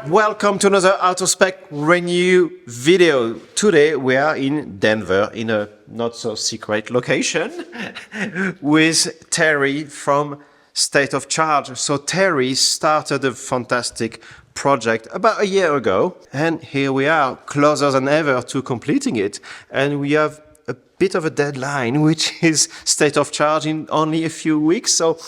welcome to another Auto Spec Renew video. Today we are in Denver in a not so secret location with Terry from State of Charge. So Terry started a fantastic project about a year ago, and here we are, closer than ever to completing it. And we have a bit of a deadline, which is State of Charge in only a few weeks. So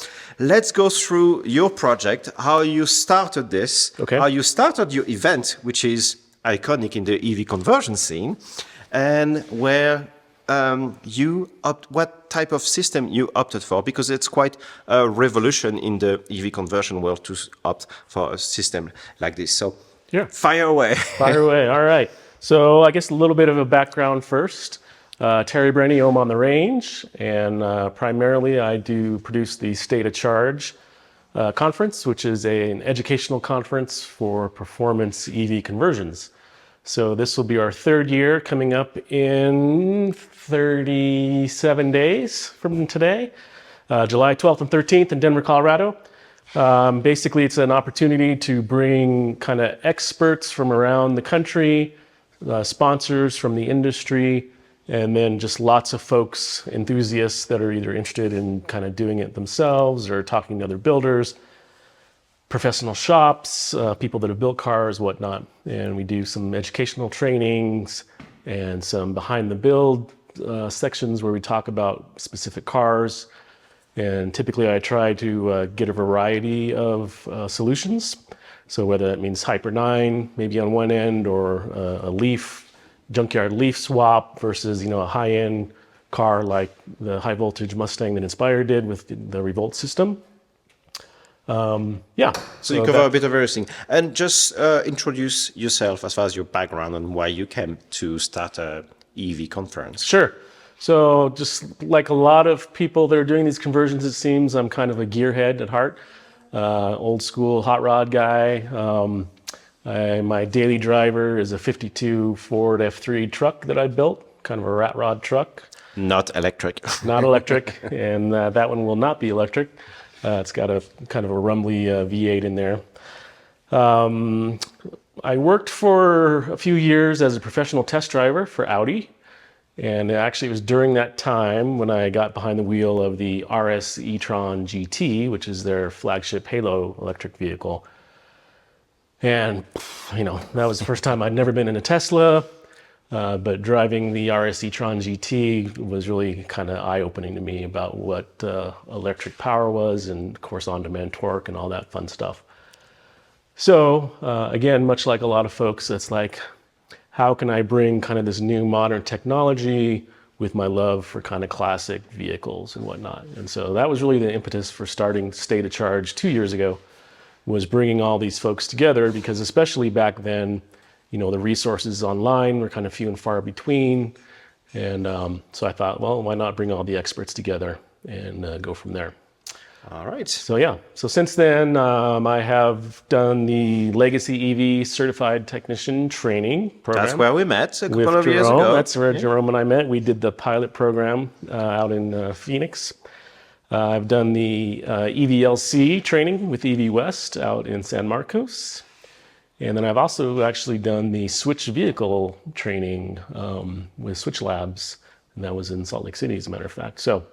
let's go through your project, how you started this, how you started your event, which is iconic in the EV conversion scene, and where what type of system you opted for, because it's quite a revolution in the EV conversion world to opt for a system like this. So fire away. Fire away, all right. So I guess a little bit of a background first. Terry Breheny, I'm on the range, and primarily I do produce the State of Charge conference, which is an educational conference for performance EV conversions. So this will be our third year, coming up in 37 days from today, July 12th and 13th in Denver, Colorado. Basically, it's an opportunity to bring kind of experts from around the country, sponsors from the industry, and then just lots of folks, enthusiasts that are either interested in kind of doing it themselves or talking to other builders, professional shops, people that have built cars, whatnot. And we do some educational trainings and some behind the build sections where we talk about specific cars. And typically I try to get a variety of solutions. So whether that means Hyper 9, maybe on one end, or a Leaf, junkyard Leaf swap versus, a high-end car like the high voltage Mustang that Inspire did with the Revolt system. So you cover a bit of everything. And just introduce yourself as far as your background and why you came to start a EV conference. Sure. So just like a lot of people that are doing these conversions, it seems I'm kind of a gearhead at heart, old school hot rod guy. My daily driver is a 52 Ford F3 truck that I built, kind of a rat rod truck. Not electric. Not electric, and that one will not be electric. It's got a kind of a rumbly V8 in there. I worked for a few years as a professional test driver for Audi, and actually it was during that time when I got behind the wheel of the RS e-tron GT, which is their flagship Halo electric vehicle. And, that was the first time I'd never been in a Tesla, but driving the RS e-tron GT was really kind of eye-opening to me about what electric power was, and of course on-demand torque and all that fun stuff. So again, much like a lot of folks, it's like, how can I bring kind of this new modern technology with my love for kind of classic vehicles and whatnot? And so that was really the impetus for starting State of Charge 2 years ago, was bringing all these folks together, because especially back then, the resources online were kind of few and far between. And so I thought, well, why not bring all the experts together and go from there? All right. So since then, I have done the Legacy EV Certified Technician Training Program. That's where we met a couple of years ago. That's where Jerome and I met. We did the pilot program out in Phoenix. I've done the EVLC training with EV West out in San Marcos. And then I've also actually done the Switch vehicle training with Switch Labs, and that was in Salt Lake City, as a matter of fact. So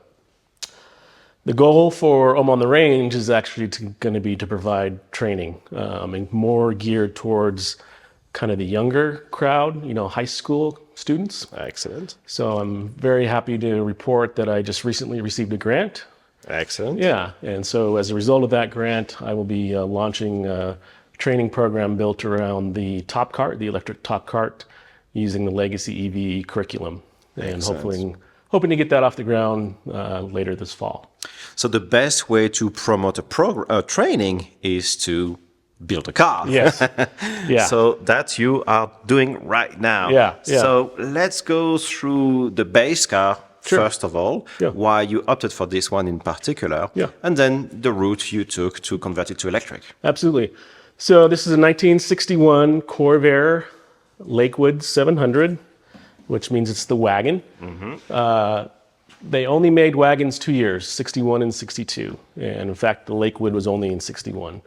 the goal for on the Range is actually going to be to provide training, more geared towards kind of the younger crowd, high school students. Excellent. So I'm very happy to report that I just recently received a grant. Excellent. Yeah, and so as a result of that grant, I will be launching a training program built around the top cart, the electric top cart, using the Legacy EV curriculum, and hoping to get that off the ground later this fall. So the best way to promote a training is to build a car. Yes. Yeah. So that you are doing right now. Yeah. So let's go through the base car. Sure. First of all, why you opted for this one in particular, and then the route you took to convert it to electric. Absolutely. So this is a 1961 Corvair Lakewood 700, which means it's the wagon. Mm-hmm. They only made wagons 2 years, 61 and 62. And in fact, the Lakewood was only in 61.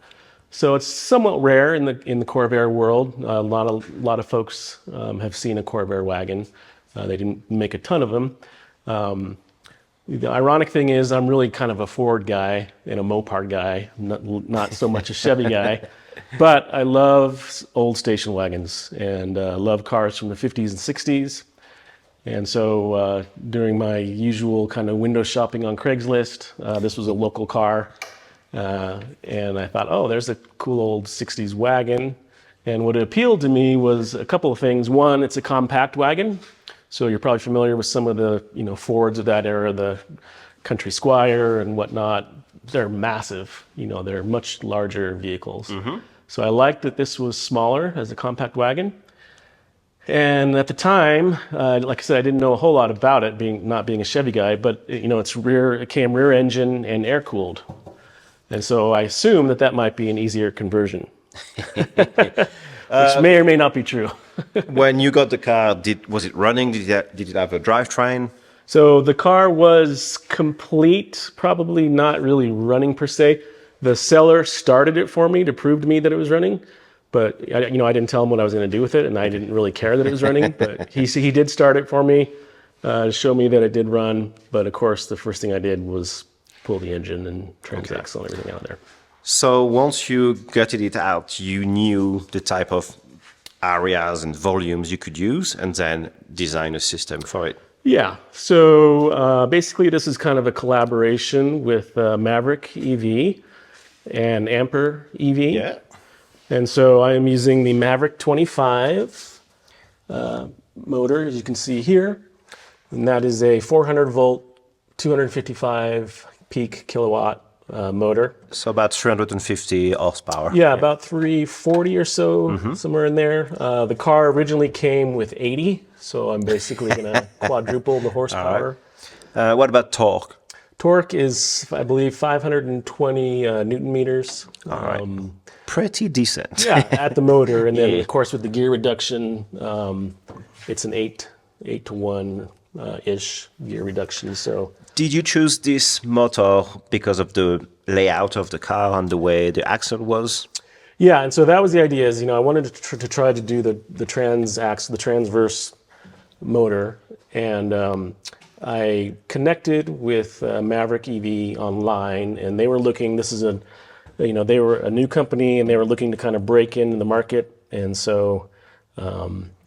So it's somewhat rare in the Corvair world. A lot of folks have seen a Corvair wagon. They didn't make a ton of them. The ironic thing is I'm really kind of a Ford guy and a Mopar guy, not so much a Chevy guy. But I love old station wagons and love cars from the 50s and 60s. And so during my usual kind of window shopping on Craigslist, this was a local car. And I thought, oh, there's a cool old 60s wagon. And what appealed to me was a couple of things. One, it's a compact wagon. So you're probably familiar with some of the Fords of that era, the Country Squire and whatnot. They're massive. They're much larger vehicles. Mm-hmm. So I liked that this was smaller as a compact wagon. And at the time, like I said, I didn't know a whole lot about it, not being a Chevy guy. But it came rear engine and air cooled. And so I assume that might be an easier conversion, which may or may not be true. When you got the car, was it running? Did it have a drivetrain? So the car was complete, probably not really running per se. The seller started it for me to prove to me that it was running, but I didn't tell him what I was going to do with it, and I didn't really care that it was running. But he did start it for me to show me that it did run. But of course, the first thing I did was pull the engine and transaxle and everything out there. So once you gutted it out, you knew the type of areas and volumes you could use and then design a system for it. Yeah. So basically this is kind of a collaboration with Mavrick EV and Ampere EV. Yeah. And so I am using the Mavrick 25 motor, as you can see here. And that is a 400 volt, 255 peak kilowatt motor. So about 350 horsepower. Yeah, about 340 or so, somewhere in there. The car originally came with 80, so I'm basically going to quadruple the horsepower. Right. What about torque? Torque is, I believe, 520 Newton meters. All right. Pretty decent. Yeah, at the motor. And then, of course, with the gear reduction, it's an 8 to 1 ish gear reduction. So. Did you choose this motor because of the layout of the car and the way the axle was? Yeah, and so that was the idea. Is I wanted to try to do the transverse motor, and I connected with Mavrick EV online, and they were looking. They were a new company, and they were looking to kind of break into the market, and so.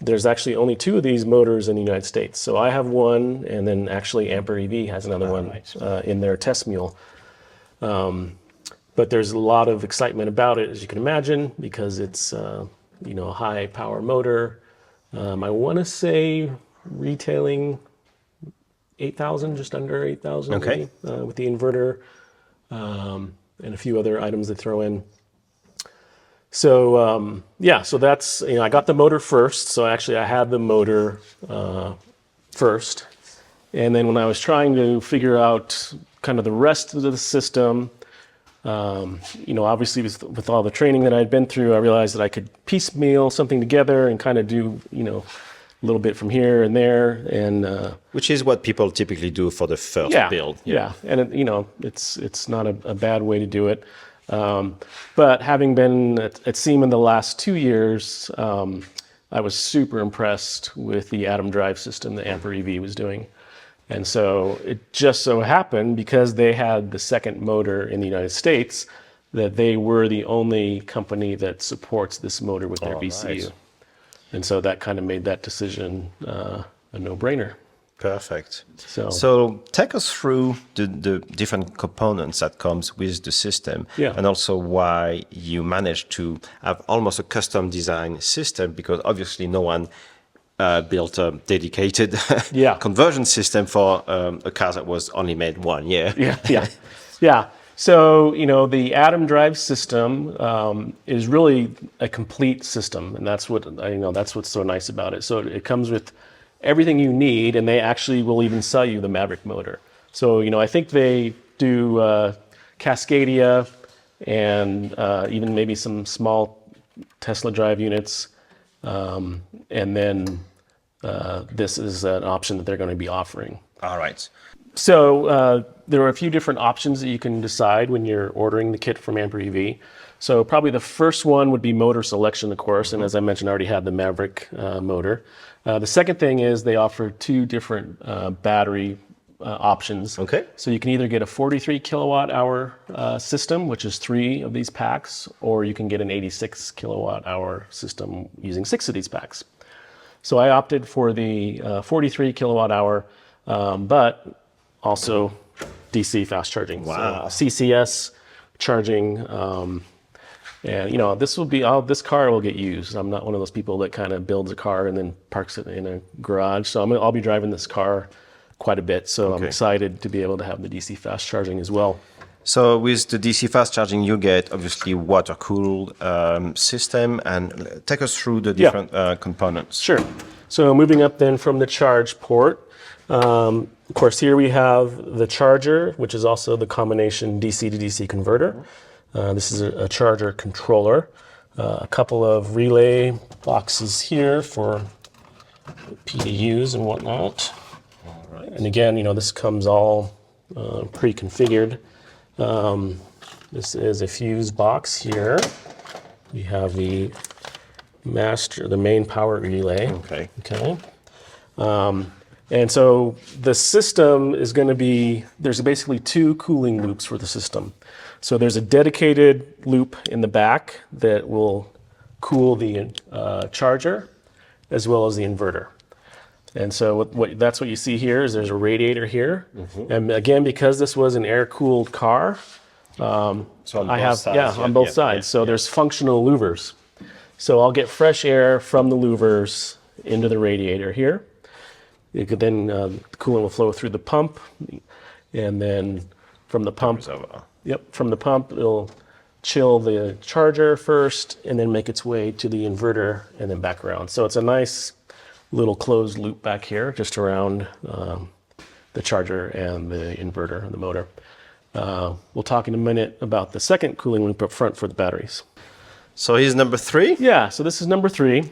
There's actually only 2 of these motors in the United States. So I have one, and then actually Ampere EV has another one in their test mule. But there's a lot of excitement about it, as you can imagine, because it's a high power motor. I want to say retailing 8,000, just under 8,000, okay, with the inverter and a few other items they throw in. So so that's I got the motor first. So actually, I had the motor first, and then when I was trying to figure out kind of the rest of the system, obviously with all the training that I had been through, I realized that I could piecemeal something together and kind of do a little bit from here and there, and which is what people typically do for the first build. Yeah, and it's not a bad way to do it. But having been at Siemens the last 2 years, I was super impressed with the Atom drive system that Ampere EV was doing. And so it just so happened, because they had the second motor in the United States, that they were the only company that supports this motor with their VCU. Nice. And so that kind of made that decision a no-brainer. Perfect. So take us through the different components that comes with the system, and also why you managed to have almost a custom design system, because obviously no one built a dedicated conversion system for a car that was only made 1 year. Yeah. So, the Atom drive system is really a complete system, and that's what's so nice about it. So it comes with everything you need, and they actually will even sell you the Mavrick motor. So, I think they do Cascadia and even maybe some small Tesla drive units. And then this is an option that they're going to be offering. All right. So there are a few different options that you can decide when you're ordering the kit from Ampere EV. So probably the first one would be motor selection, of course, and as I mentioned, I already had the Mavrick motor. The second thing is they offer two different battery options. Okay. So you can either get a 43 kilowatt hour system, which is 3 of these packs, or you can get an 86 kilowatt hour system using 6 of these packs. So I opted for the 43 kilowatt hour, but also DC fast charging. Wow. So CCS charging, and you know, this car will get used. I'm not one of those people that kind of builds a car and then parks it in a garage. So I'll be driving this car quite a bit. So I'm excited to be able to have the DC fast charging as well. So with the DC fast charging, you get obviously water-cooled system, and take us through the different components. Sure. So moving up then from the charge port, of course here we have the charger, which is also the combination DC to DC converter. This is a charger controller. A couple of relay boxes here for PDUs and whatnot. All right. And again, you know, this comes all pre-configured. This is a fuse box here. We have the main power relay. Okay. Okay. And so the system is going to be, there's basically 2 cooling loops for the system. So there's a dedicated loop in the back that will cool the charger as well as the inverter. And so that's what you see here is there's a radiator here. And again, because this was an air-cooled car, So on I both have, sides, on both sides. So there's functional louvers. So I'll get fresh air from the louvers into the radiator here. It could then, the coolant will flow through the pump, and then from the pump, from the pump, it'll chill the charger first, and then make its way to the inverter, and then back around. So it's a nice little closed loop back here, just around the charger and the inverter and the motor. We'll talk in a minute about the second cooling loop up front for the batteries. So here's number 3. Yeah, so this is number 3.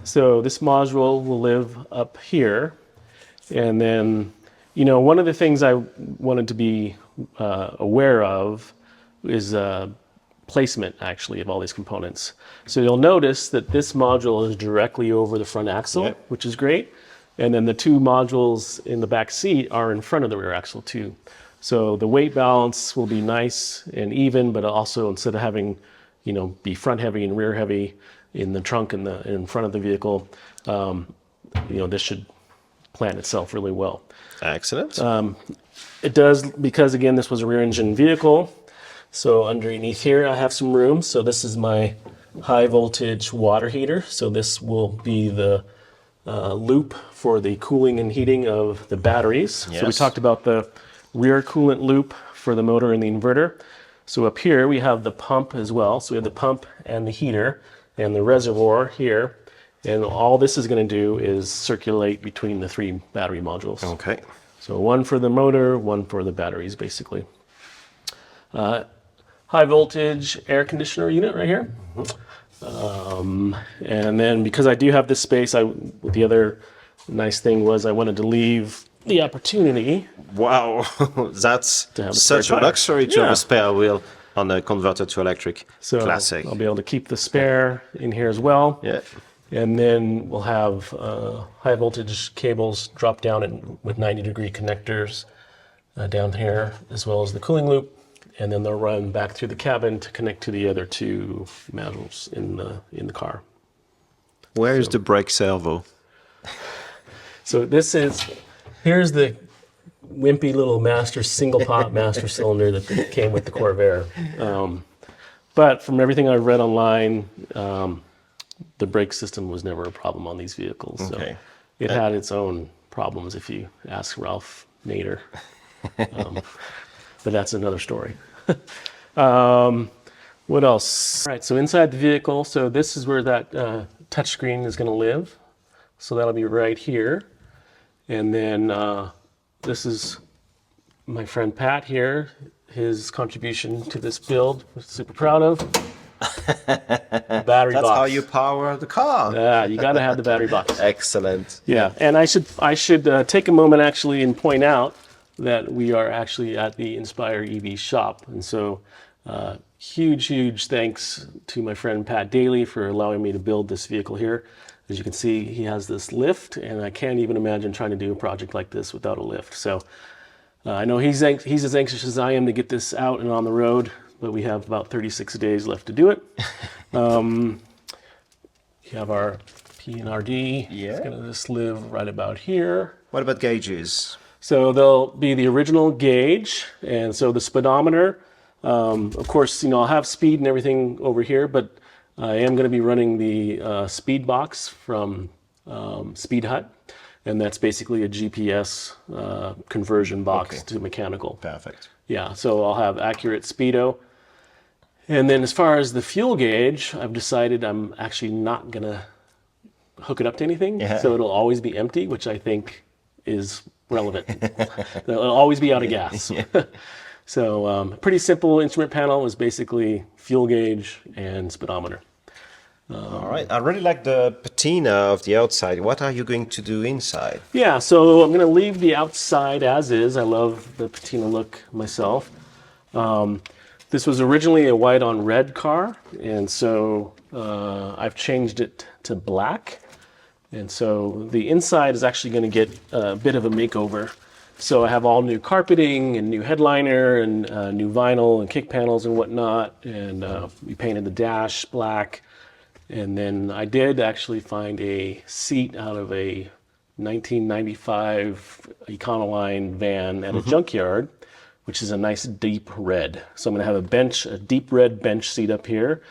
So this module will live up here. And then, you know, one of the things I wanted to be aware of is placement, actually, of all these components. So you'll notice that this module is directly over the front axle, which is great. And then the 2 modules in the back seat are in front of the rear axle too. So the weight balance will be nice and even, but also instead of having, you know, be front heavy and rear heavy in the trunk and in front of the vehicle, you know, this should plan itself really well. Excellent. It does, because again, this was a rear engine vehicle. So underneath here, I have some room. So this is my high voltage water heater. So this will be the loop for the cooling and heating of the batteries. Yes. So we talked about the rear coolant loop for the motor and the inverter. So up here we have the pump as well. So we have the pump and the heater and the reservoir here. And all this is going to do is circulate between the 3 battery modules. Okay. So one for the motor, one for the batteries, basically. High voltage air conditioner unit right here. And then because I do have this space, the other nice thing was I wanted to leave the opportunity. Wow, that's have a such spare a tire. luxury to have a spare wheel on a converter to electric. So Classic. I'll be able to keep the spare in here as well. Yeah. And then we'll have high voltage cables drop down with 90-degree connectors down here, as well as the cooling loop. And then they'll run back through the cabin to connect to the other 2 modules in the car. Where is the brake servo? So here's the wimpy little single pot master cylinder that came with the Corvair. But from everything I've read online, the brake system was never a problem on these vehicles. So Okay. it had its own problems if you ask Ralph Nader. But that's another story. What else? All right, so inside the vehicle, so this is where that touchscreen is going to live. So that'll be right here. And then this is my friend Pat here, his contribution to this build, I'm super proud of. Battery box. That's how you power the car. Yeah, you got to have the battery box. Excellent. Yeah, and I should take a moment actually and point out that we are actually at the Inspire EV shop, and so huge thanks to my friend Pat Daly for allowing me to build this vehicle here. As you can see, he has this lift, and I can't even imagine trying to do a project like this without a lift. So I know he's as anxious as I am to get this out and on the road, but we have about 36 days left to do it. You have our P&RD. Yeah. It's going to just live right about here. What about gauges? So they'll be the original gauge, and so the speedometer. Of course, I'll have speed and everything over here, but I am going to be running the speed box from Speed Hut, and that's basically a GPS conversion box to mechanical. Perfect. Yeah, so I'll have accurate speedo. And then as far as the fuel gauge, I've decided I'm actually not going to hook it up to anything, so it'll always be empty, which I think is relevant. It'll always be out of gas. So pretty simple instrument panel is basically fuel gauge and speedometer. All right. I really like the patina of the outside. What are you going to do inside? Yeah, so I'm going to leave the outside as is. I love the patina look myself. This was originally a white on red car, and so I've changed it to black. And so the inside is actually going to get a bit of a makeover. So I have all new carpeting and new headliner and new vinyl and kick panels and whatnot. And we painted the dash black. And then I did actually find a seat out of a 1995 Econoline van at a junkyard, which is a nice deep red. So I'm going to have a deep red bench seat up here.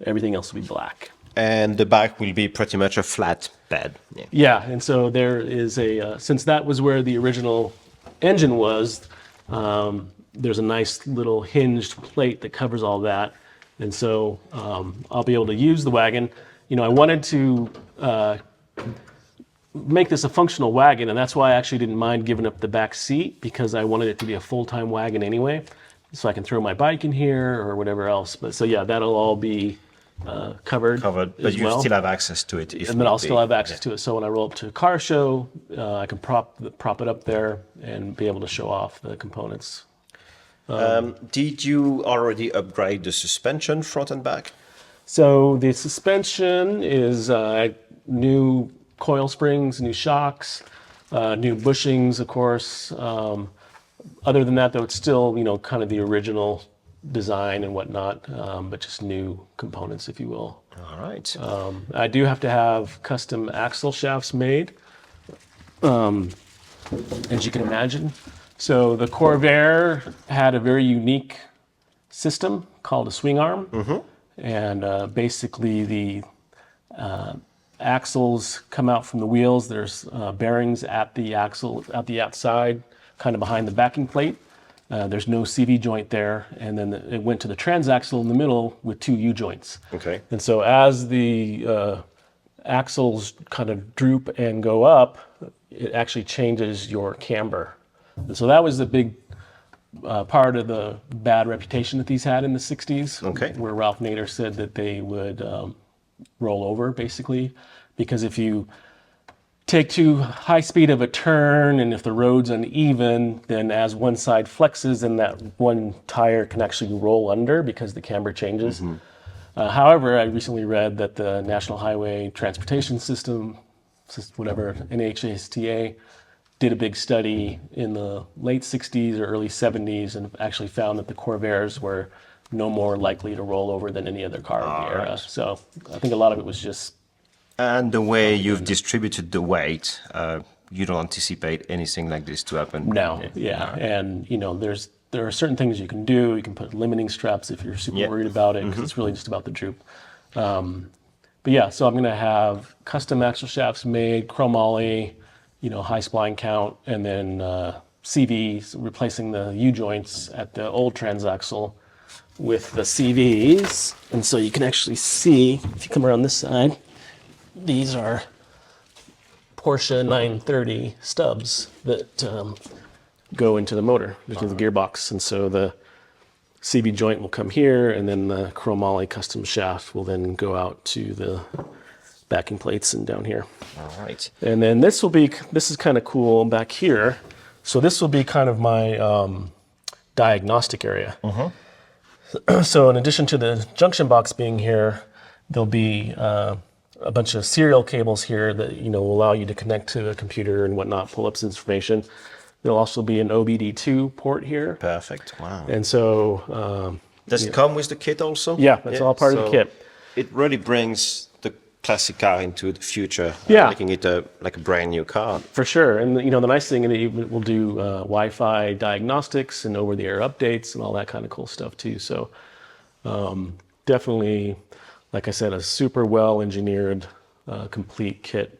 Everything else will be black. And the back will be pretty much a flat bed. Yeah, and so there is since that was where the original engine was, there's a nice little hinged plate that covers all that. And so I'll be able to use the wagon. I wanted to make this a functional wagon, and that's why I actually didn't mind giving up the back seat, because I wanted it to be a full-time wagon anyway, so I can throw my bike in here or whatever else. But so yeah, that'll all be covered, but you still have access to it. And then I'll still have access to it. So when I roll up to a car show, I can prop it up there and be able to show off the components. Did you already upgrade the suspension front and back? So the suspension is new coil springs, new shocks, new bushings, of course. Other than that, though, it's still kind of the original design and whatnot, but just new components, if you will. All right. I do have to have custom axle shafts made, as you can imagine. So the Corvair had a very unique system called a swing arm, and basically the axles come out from the wheels. There's bearings at the axle, at the outside, kind of behind the backing plate. There's no CV joint there, and then it went to the transaxle in the middle with two U-joints. Okay. And so as the axles kind of droop and go up, it actually changes your camber. And so that was the big part of the bad reputation that these had in the 60s, where Ralph Nader said that they would roll over, basically, because if you take too high speed of a turn, and if the road's uneven, then as one side flexes, then that one tire can actually roll under because the camber changes. However, I recently read that the National Highway Transportation System, whatever, NHTSA, did a big study in the late 60s or early 70s and actually found that the Corvairs were no more likely to roll over than any other car in the era. So I think a lot of it was just... And the way you've distributed the weight, you don't anticipate anything like this to happen? No, yeah. And, there are certain things you can do. You can put limiting straps if you're super worried about it, because it's really just about the droop. But yeah, so I'm going to have custom axle shafts made, chromoly, high spline count, and then CVs, replacing the U-joints at the old transaxle with the CVs. And so you can actually see, if you come around this side, these are Porsche 930 stubs that go into the motor, into the gearbox. And so the CV joint will come here, and then the chromoly custom shaft will then go out to the backing plates and down here. All right. And then this is kind of cool back here. So this will be kind of my diagnostic area. So in addition to the junction box being here, there'll be a bunch of serial cables here that will allow you to connect to a computer and whatnot, pull up some information. There'll also be an OBD2 port here. Perfect. Wow. And so Does it come with the kit also? yeah, that's all part of the kit. It really brings the classic car into the future, Yeah. making it like a brand new car. For sure. And the nice thing is that it will do Wi-Fi diagnostics and over-the-air updates and all that kind of cool stuff too. So definitely, like I said, a super well-engineered, complete kit.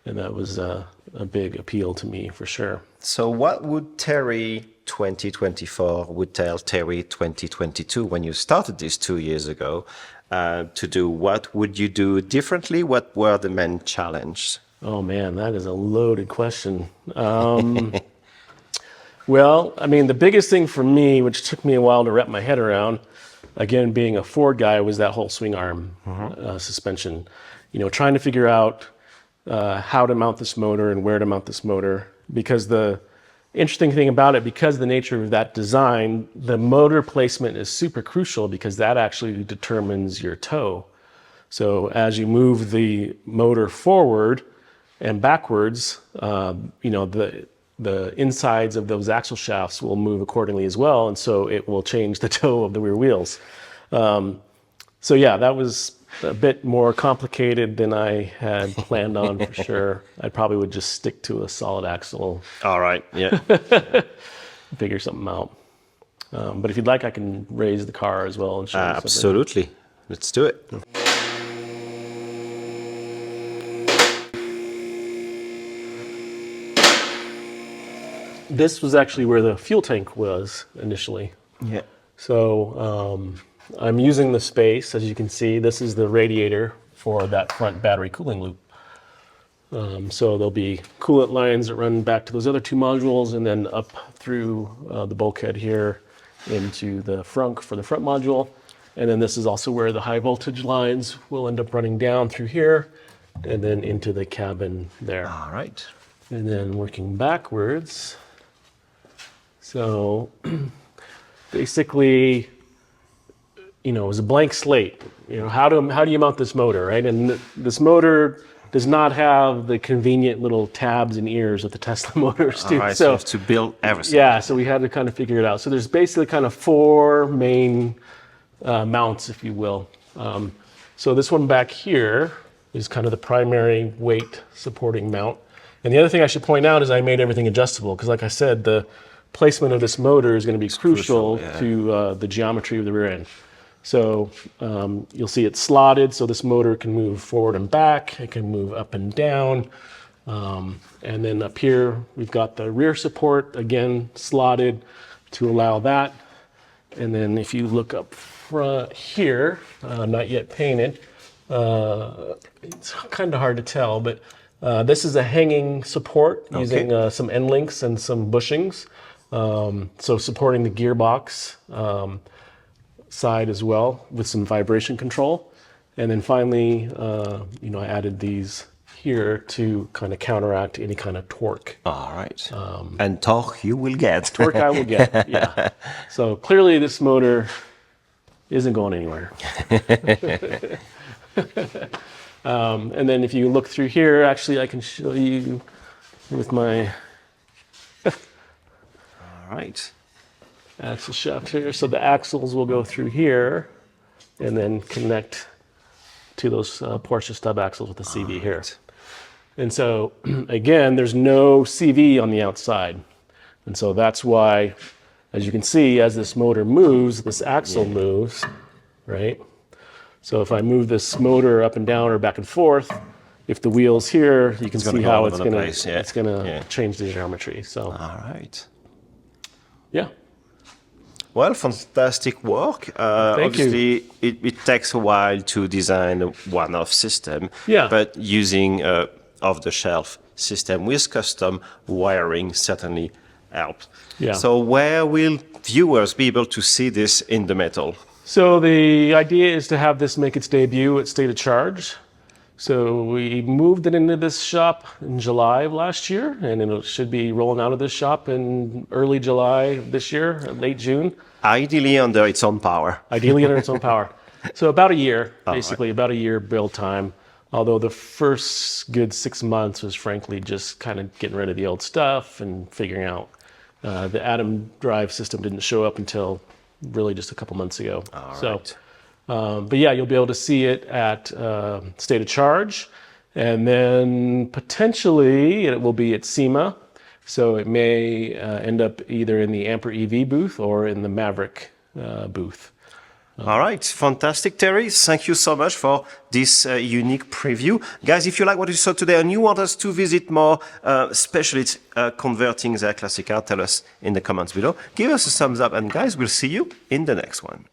And that was a big appeal to me for sure. So what would Terry 2024 would tell Terry 2022 when you started this 2 years ago to do? What would you do differently? What were the main challenges? Oh man, that is a loaded question. Well, I mean, the biggest thing for me, which took me a while to wrap my head around, again, being a Ford guy, was that whole swing arm suspension. Trying to figure out how to mount this motor and where to mount this motor. Because the interesting thing about it, because of the nature of that design, the motor placement is super crucial because that actually determines your toe. So as you move the motor forward and backwards, the insides of those axle shafts will move accordingly as well, and so it will change the toe of the rear wheels. So yeah, that was a bit more complicated than I had planned on for sure. I probably would just stick to a solid axle. All right, yeah. Figure something out. But if you'd like, I can raise the car as well and show you something. Absolutely. Let's do it. This was actually where the fuel tank was initially. Yeah. So I'm using the space, as you can see. This is the radiator for that front battery cooling loop. So there'll be coolant lines that run back to those other two modules and then up through the bulkhead here into the frunk for the front module. And then this is also where the high voltage lines will end up running down through here and then into the cabin there. All right. And then working backwards. So basically, it was a blank slate. How do you mount this motor, right? And this motor does not have the convenient little tabs and ears that the Tesla motors do. All right, so you have to build everything. Yeah, so we had to kind of figure it out. So there's basically kind of four main mounts, if you will. So this one back here is kind of the primary weight supporting mount. And the other thing I should point out is I made everything adjustable because, like I said, the placement of this motor is going to be crucial to the geometry of the rear end. So you'll see it's slotted, so this motor can move forward and back. It can move up and down. And then up here, we've got the rear support, again, slotted to allow that. And then if you look up front here, not yet painted, it's kind of hard to tell, but this is a hanging support using some end links and some bushings. So supporting the gearbox side as well with some vibration control. And then finally, I added these here to kind of counteract any kind of torque. All right. And torque you will get. Torque I will get, yeah. So clearly this motor isn't going anywhere. And then if you look through here, actually I can show you with my All right. axle shaft here. So the axles will go through here and then connect to those Porsche stub axles with the CV here. And so again, there's no CV on the outside. And so that's why, as you can see, as this motor moves, this axle moves, right? So if I move this motor up and down or back and forth, if the wheel's here, you can see how it's gonna change the geometry. So all right. Yeah. Well, fantastic work. Thank obviously, it takes a while to design a one-off system. Yeah. But using a off-the-shelf system with custom wiring certainly helps. Yeah. So where will viewers be able to see this in the metal? So the idea is to have this make its debut at State of Charge. So we moved it into this shop in July of last year, and it should be rolling out of this shop in early July of this year, late June. Ideally under its own power. Ideally under its own power. So about a year, basically about a year build time. Although the first good 6 months was frankly just kind of getting rid of the old stuff and figuring out. The Atom drive system didn't show up until really just a couple months ago. But yeah, you'll be able to see it at state of charge, and then potentially it will be at SEMA. So it may end up either in the Ampere EV booth or in the Mavrick booth. All right, fantastic, Terry. Thank you so much for this unique preview. Guys, if you like what you saw today and you want us to visit more specialists converting their classic car, tell us in the comments below. Give us a thumbs up, and guys, we'll see you in the next one.